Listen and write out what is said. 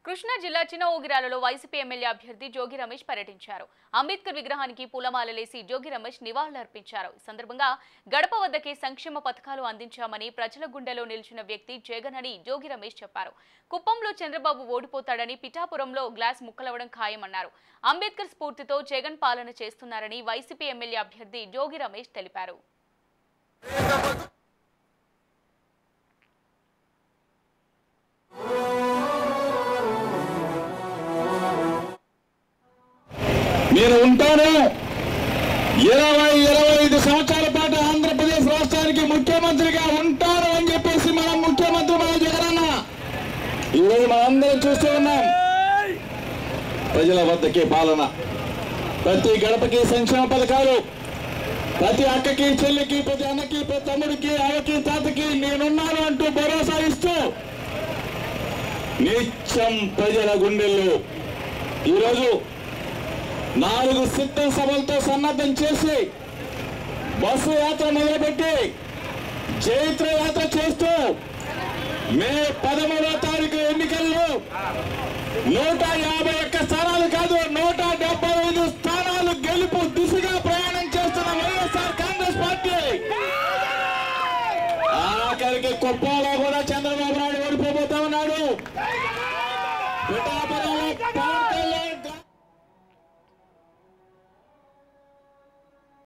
కృష్ణా జిల్లా చిన్న ఊగిరాలలో YCP MLA అభ్యర్థి జోగి రమేష్ పర్యటించారు. అంబేద్కర్ విగ్రహానికి పూలమాలలేసి జోగి రమేష్ నివాళులర్పించారు. ఈ సందర్భంగా గడప వద్దకే సంక్షేమ పథకాలు అందించామని ప్రజల గుండెలో నిలిచిన వ్యక్తి జగన్ అని జోగి రమేష్ చెప్పారు. కుప్పంలో చంద్రబాబు ఓడిపోతాడని, పిఠాపురంలో గ్లాస్ ముక్కలవడం ఖాయమన్నారు. అంబేద్కర్ స్ఫూర్తితో జగన్ పాలన చేస్తున్నారని వైసీపీ ఎమ్మెల్యే అభ్యర్థి జోగి రమేష్ తెలిపారు. నేను ఉంటాను 25 సంవత్సరాల పాటు ఆంధ్రప్రదేశ్ రాష్ట్రానికి ముఖ్యమంత్రిగా ఉంటాను అని చెప్పేసి మన ముఖ్యమంత్రి మన జగనన్న ఈరోజు మనందరం చూస్తూ ఉన్నాం. ప్రజల వద్దకే పాలన, ప్రతి గడపకి సంక్షేమ పథకాలు, ప్రతి అక్కకి చెల్లికి, ప్రతి అన్నకి, ప్రతి తమ్ముడికి, అవ్వకి, తాతకి నేనున్నాను అంటూ భరోసా ఇస్తూ నిత్యం ప్రజల గుండెల్లో ఈరోజు 4 సిద్ధ సభలతో సన్నద్ధం చేసి బస్సు యాత్ర మొదలుపెట్టి జైత్ర యాత్ర చేస్తూ మే 13వ తారీఖు ఎన్నికల్లో 151 స్థానాలు